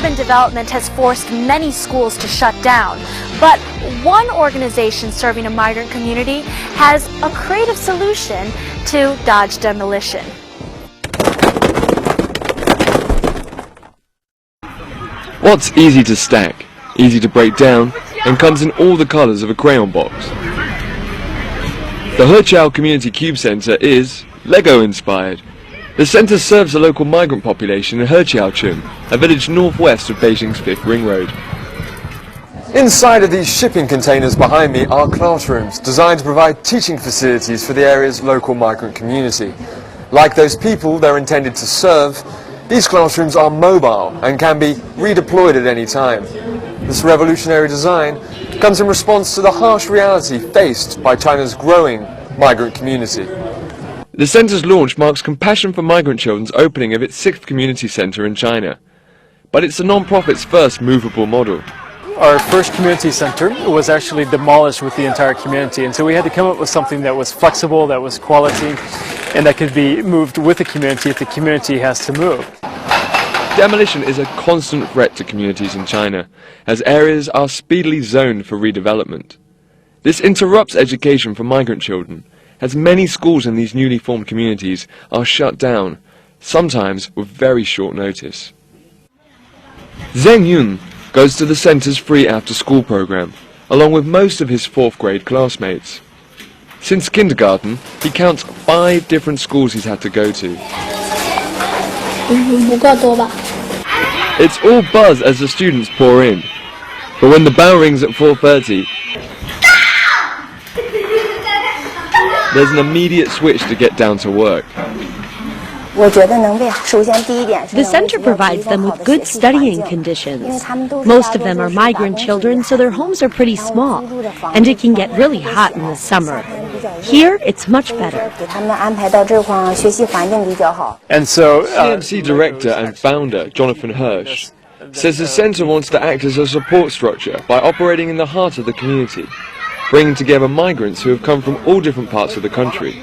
urban development has forced many schools to shut down, but one organization serving a migrant community has a creative solution to dodge demolition. What's easy to stack, easy to break down, and comes in all the colours of a crayon box? The Heiqiao Community Cube Centre is Lego-inspired. The centre serves the local migrant population in Heiqiao, a village northwest of Beijing's 5th Ring Road. Inside of these shipping containers behind me are classrooms designed to provide teaching facilities for the area's local migrant community. Like those people they're intended to serve, these classrooms are mobile and can be redeployed at any time. This revolutionary design comes in response to the harsh reality faced by China's growing migrant community. The centre's launch marks Compassion for Migrant Children's opening of its 6th community centre in China. But it's the non-profit's first movable model. Our first community center was actually demolished with the entire community, and so we had to come up with something that was flexible, that was quality, and that could be moved with the community if the community has to move. Demolition is a constant threat to communities in China, as areas are speedily zoned for redevelopment. This interrupts education for migrant children, as many schools in these newly formed communities are shut down, sometimes with very short notice. Zheng Yun goes to the centre's free after-school program, along with most of his 4th grade classmates. Since kindergarten, he counts 5 different schools he's had to go to. It's all buzz as the students pour in, but when the bell rings at 4:30, there's an immediate switch to get down to work. The center provides them with good studying conditions. Most of them are migrant children, so their homes are pretty small, and it can get really hot in the summer. Here, it's much better. And so, CMC director and founder Jonathan Hirsch says the center wants to act as a support structure by operating in the heart of the community, bringing together migrants who have come from all different parts of the country.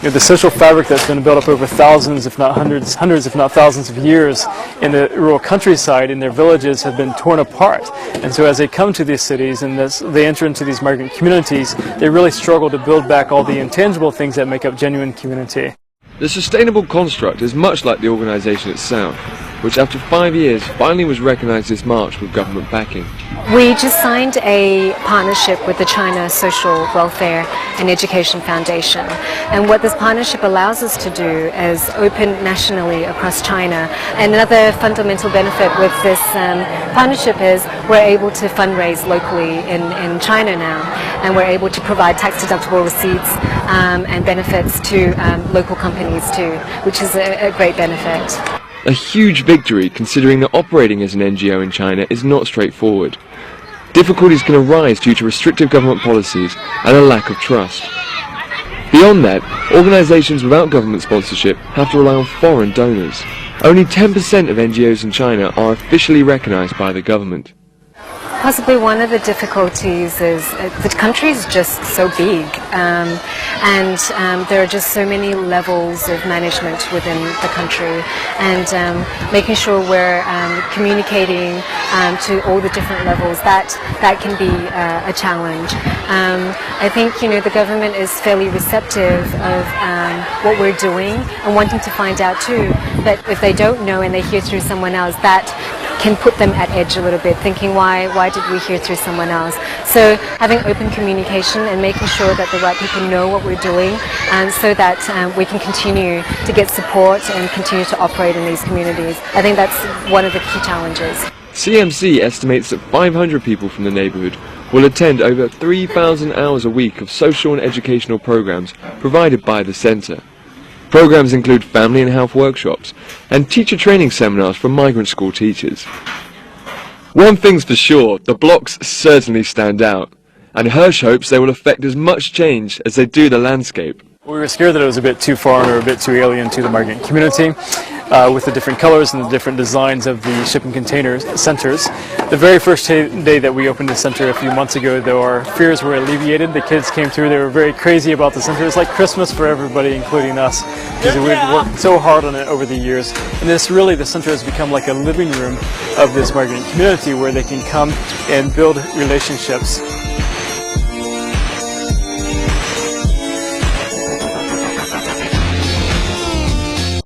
the social fabric that's been built up over thousands, if not hundreds if not thousands of years in the rural countryside, in their villages, have been torn apart. And so as they come to these cities and they enter into these migrant communities, they really struggle to build back all the intangible things that make up genuine community. The sustainable construct is much like the organisation itself, which after 5 years finally was recognised this March with government backing. We just signed a partnership with the China Social Welfare and Education Foundation, and what this partnership allows us to do is open nationally across China. And another fundamental benefit with this partnership is we're able to fundraise locally in China now, and we're able to provide tax-deductible receipts and benefits to local companies too, which is a great benefit. A huge victory, considering that operating as an NGO in China is not straightforward. Difficulties can arise due to restrictive government policies and a lack of trust. Beyond that, organisations without government sponsorship have to rely on foreign donors. Only 10% of NGOs in China are officially recognised by the government. Possibly one of the difficulties is the country is just so big, and there are just so many levels of management within the country, and making sure we're communicating to all the different levels, that can be a challenge. I think the government is fairly receptive of what we're doing and wanting to find out too, but if they don't know and they hear through someone else, that can put them at edge a little bit, thinking why did we hear through someone else? So having open communication and making sure that the right people know what we're doing, and so that we can continue to get support and continue to operate in these communities. I think that's one of the key challenges. CMC estimates that 500 people from the neighbourhood will attend over 3,000 hours a week of social and educational programmes provided by the centre. Programs include family and health workshops and teacher training seminars for migrant school teachers. One thing's for sure, the blocks certainly stand out, and Hirsch hopes they will affect as much change as they do the landscape. We were scared that it was a bit too foreign or a bit too alien to the migrant community. with the different colors and the different designs of the shipping container centers. The very first day that we opened the center a few months ago, though, our fears were alleviated. The kids came through, they were very crazy about the center. It's like Christmas for everybody, including us, because we've worked so hard on it over the years. And the center has become like a living room of this migrant community where they can come and build relationships